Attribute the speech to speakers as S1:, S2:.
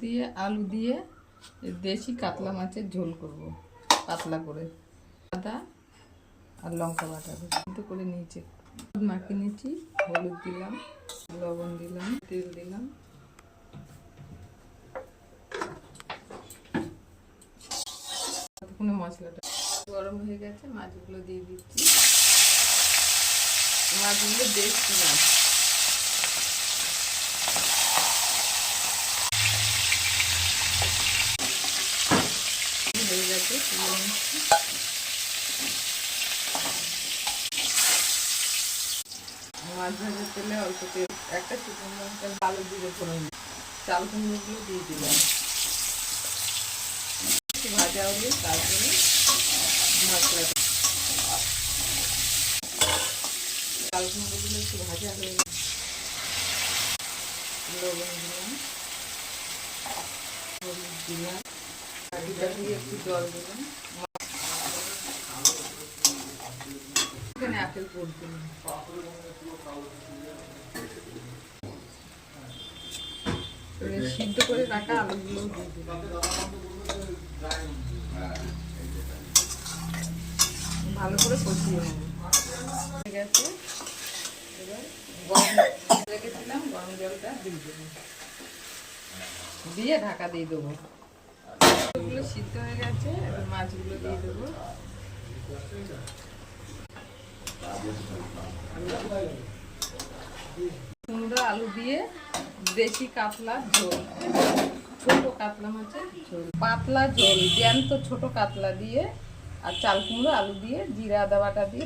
S1: দিয়ে আলু দিয়ে দেশি কাতলা মাছের ঝোল করব পাতলা করে। আদা আর লঙ্কা বাটা দিয়ে করে নিয়েছি, মাখিয়ে নিয়েছি। হলুদ দিলাম, লবণ দিলাম, তেল দিলাম। ততক্ষণে মশলাটা গরম হয়ে গেছে, মাছগুলো দিয়ে দিচ্ছি। মাছগুলো দেশি মাছ। হয়ে গেছে, তুলে নিচ্ছি। মাছ ভাজার তেলে অল্প তেল, একটা শুকনো লঙ্কা, আলু দিয়ে ফোড়ন, চাল কুমড়োগুলো দিয়ে দিলাম। ভাজা হলে তারপরে মশলাটা, চাল কুমড়োগুলো একটু ভাজা হয়ে গেছে, লবণ দিলাম, হলুদ দিলাম, এটা দিয়ে একটু জল দিলাম। এখানে আপেল পোড় দিলাম। সিদ্ধ করে রাখা আলুগুলো দিয়ে দিলাম। ভালো করে কষিয়ে নেব। ঠিক আছে, এবার গরম রেখেছিলাম, গরম জলটা দিয়ে দেবো, দিয়ে ঢাকা দিয়ে দেবো। এগুলো সিদ্ধ হয়ে গেছে, এবার মাছগুলো দিয়ে দেবো। কুমড়ো আলু দিয়ে দেশি কাতলার ঝোল, ছোট কাতলা মাছের ঝোল, পাতলা ঝোল, জ্যান্ত ছোট কাতলা দিয়ে আর চাল কুমড়ো আলু দিয়ে জিরা আদা বাটা দিয়ে